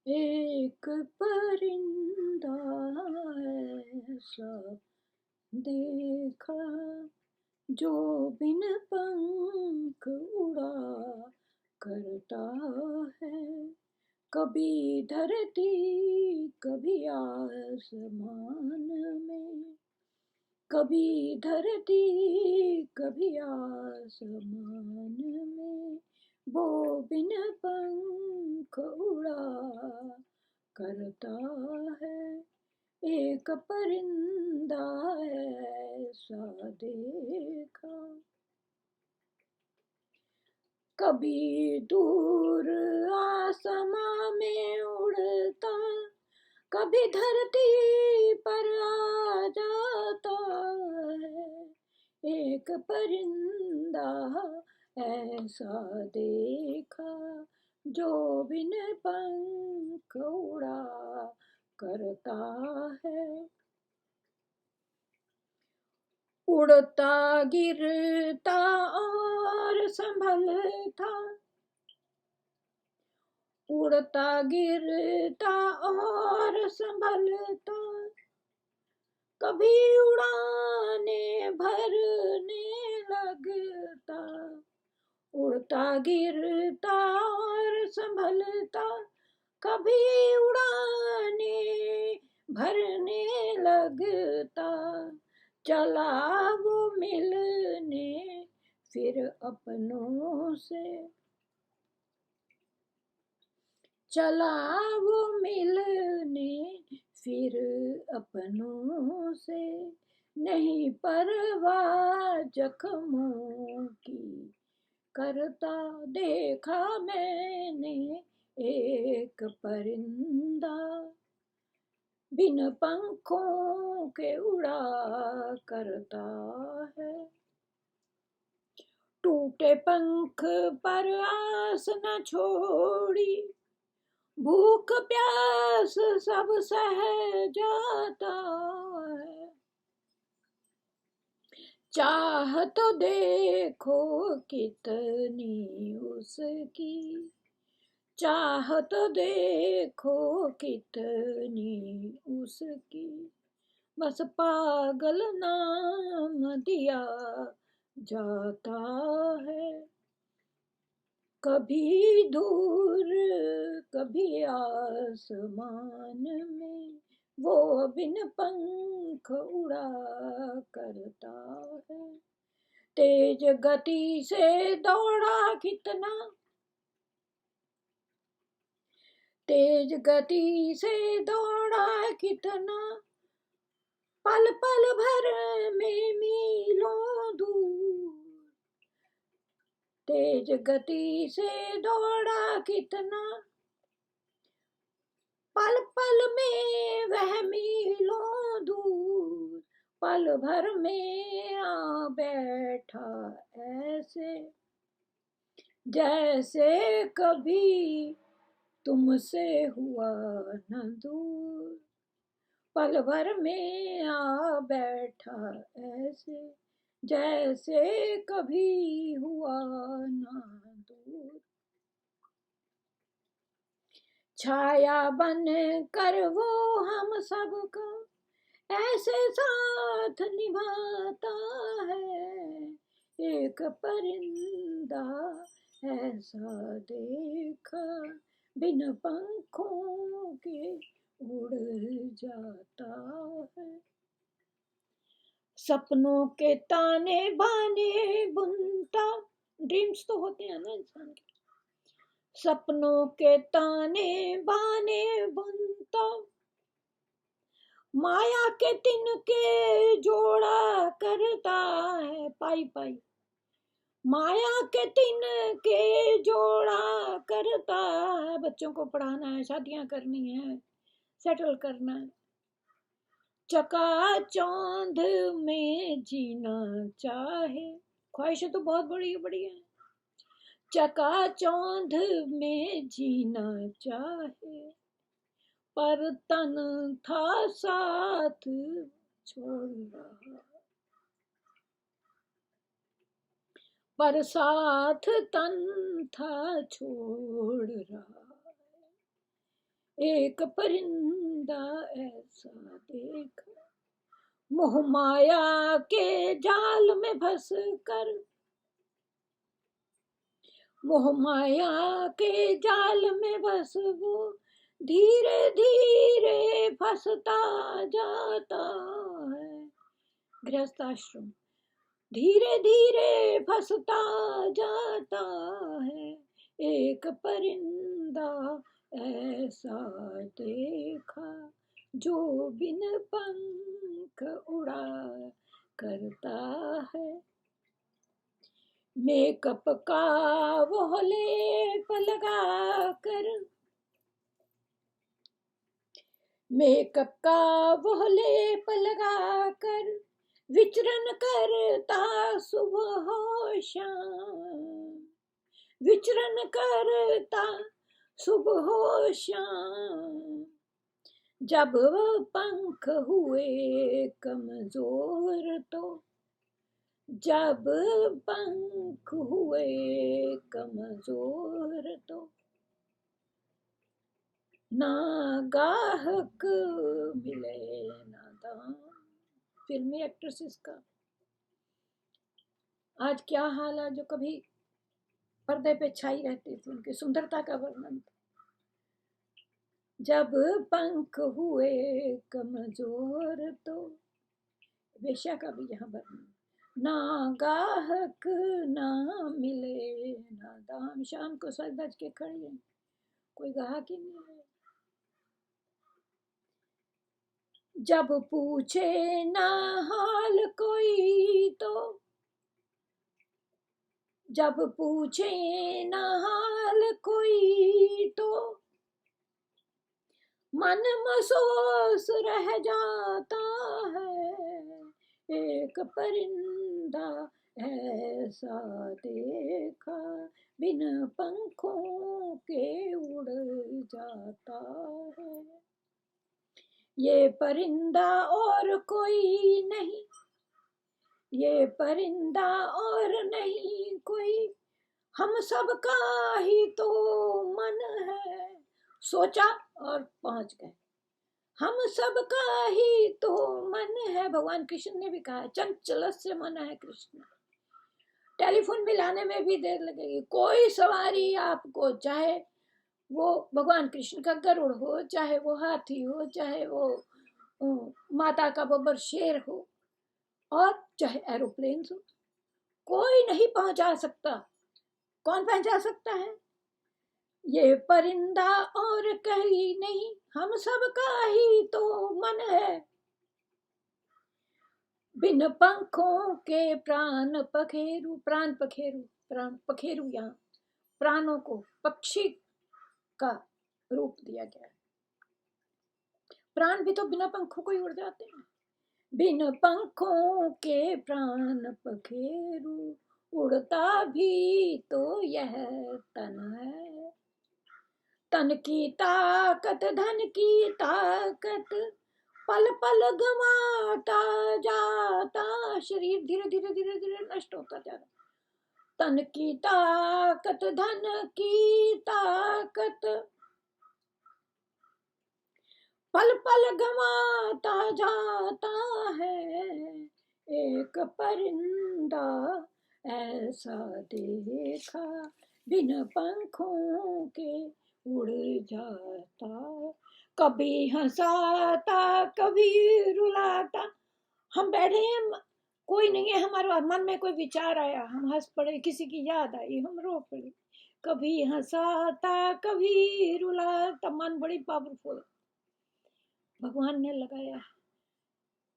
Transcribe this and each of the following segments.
एक परिंदा ऐसा देखा जो बिन पंख उड़ा करता है, कभी धरती कभी आसमान में, कभी धरती कभी आसमान में, वो बिन पंख उड़ा करता है। एक परिंदा ऐसा देखा, कभी दूर आसमां में उड़ता, कभी धरती पर आ जाता है। एक परिंदा ऐसा देखा जो बिन पंख उड़ा करता है। उड़ता गिरता और संभलता, उड़ता गिरता और संभलता, कभी उड़ाने भरने लगता। उड़ता गिरता और संभलता, कभी उड़ाने भरने लगता। चला वो मिलने फिर अपनों से, चला वो मिलने फिर अपनों से, नहीं परवाह जख्मों की करता। देखा मैंने एक परिंदा बिन पंखों के उड़ा करता है। टूटे पंख पर आस न छोड़ी, भूख प्यास सब सह जाता है। चाह तो देखो कितनी उसकी, चाह तो देखो कितनी उसकी, बस पागल नाम दिया जाता है। कभी दूर कभी आसमान में, वो बिन पंख उड़ा करता है। तेज गति से दौड़ा कितना, तेज गति से दौड़ा कितना, पल पल भर में मीलों दूर। तेज गति से दौड़ा कितना, पल पल में वह मीलों दूर। पल भर में आ बैठा ऐसे, जैसे कभी तुमसे हुआ न दूर। पल भर में आ बैठा ऐसे, जैसे कभी हुआ न दूर। छाया बन कर वो हम सबका ऐसे साथ निभाता है। एक परिंदा ऐसा देखा बिन पंखों के उड़ जाता है। सपनों के ताने बाने बुनता, ड्रीम्स तो होते हैं ना इंसान के, सपनों के ताने बाने बुनता, माया के तिनके जोड़ा करता है। पाई पाई माया के तिनके जोड़ा करता है। बच्चों को पढ़ाना है, शादियां करनी है, सेटल करना है। चकाचौंध में जीना चाहे, ख्वाहिशें तो बहुत बड़ी बड़ी हैं। चकाचौंध में जीना चाहे, पर तन था साथ छोड़ रहा, पर साथ तन था छोड़ रहा। एक परिंदा ऐसा देखा, मोह माया के जाल में फंस कर, मोह माया के जाल में बस वो धीरे धीरे फंसता जाता है। गृहस्थाश्रम। धीरे धीरे फंसता जाता है, एक परिंदा ऐसा देखा, जो बिन पंख उड़ा करता है। मेकअप का वो लेप लगा कर, मेकअप का वो लेप लगा कर, विचरण करता सुबह हो शाम, विचरण करता सुबह हो शाम। जब वह पंख हुए कमजोर तो, जब पंख हुए कमजोर तो, ना गाहक मिले ना दाम। फिल्मी एक्ट्रेसेस का आज क्या हाल है, जो कभी पर्दे पे छाई रहती थी, उनकी सुंदरता का वर्णन। जब पंख हुए कमजोर तो, वेश्या का भी यहाँ वर्णन। ना गाहक ना मिले ना दाम, शाम को सज धज के खड़ी है, कोई गाहक ही नहीं है। जब पूछे ना हाल कोई तो, जब पूछे ना हाल कोई तो, मन महसूस रह जाता है। एक परिंदा ऐसा देखा, बिन पंखों के उड़ जाता है। ये परिंदा और कोई नहीं, ये परिंदा और नहीं कोई, हम सबका ही तो मन है। सोचा और पहुंच गए, हम सबका ही तो मन है। भगवान कृष्ण ने भी कहा, चंचल से मन है कृष्ण। टेलीफोन मिलाने में भी देर लगेगी, कोई सवारी आपको, चाहे वो भगवान कृष्ण का गरुड़ हो, चाहे वो हाथी हो, चाहे वो माता का बब्बर शेर हो, और चाहे एरोप्लेन हो, कोई नहीं पहुंचा सकता। कौन पहुंचा सकता है? ये परिंदा और कहीं नहीं, हम सबका ही तो मन है। बिन पंखों के प्राण पखेरु, प्राण पखेरु, प्राण पखेरु, यहाँ प्राणों को पक्षी का रूप दिया गया है। प्राण भी तो बिना पंखों को ही उड़ जाते हैं। बिन पंखों के प्राण पखेरु, उड़ता भी तो यह तन है। तन की ताकत धन की ताकत, पल पल गंवाता जाता, शरीर धीरे धीरे धीरे धीरे नष्ट होता जा रहा। तन की ताकत धन की ताकत, पल पल गंवाता जाता है। एक परिंदा ऐसा देखा, बिन पंखों के उड़ जाता। कभी हंसाता कभी रुलाता, हम बैठे हैं, कोई नहीं है, हमारे मन में कोई विचार आया, हम हंस पड़े, किसी की याद आई, हम रो पड़े। कभी हंसाता कभी रुलाता, मन बड़ी पावरफुल भगवान ने लगाया है।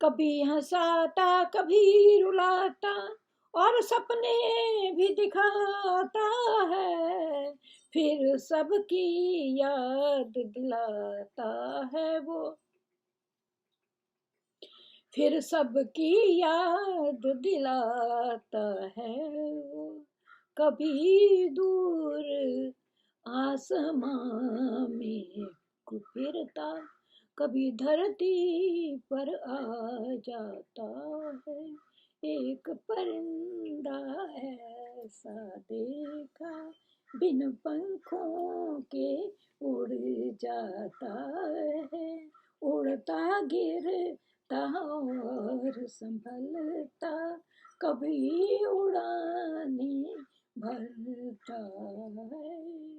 कभी हंसाता कभी रुलाता, और सपने भी दिखाता है। फिर सबकी याद दिलाता है वो, फिर सबकी याद दिलाता है वो। कभी दूर आसमां में फिरता, कभी धरती पर आ जाता है। एक परिंदा ऐसा देखा, बिन पंखों के उड़ जाता है, उड़ता गिरता और संभलता, कभी उड़ाने भरता है।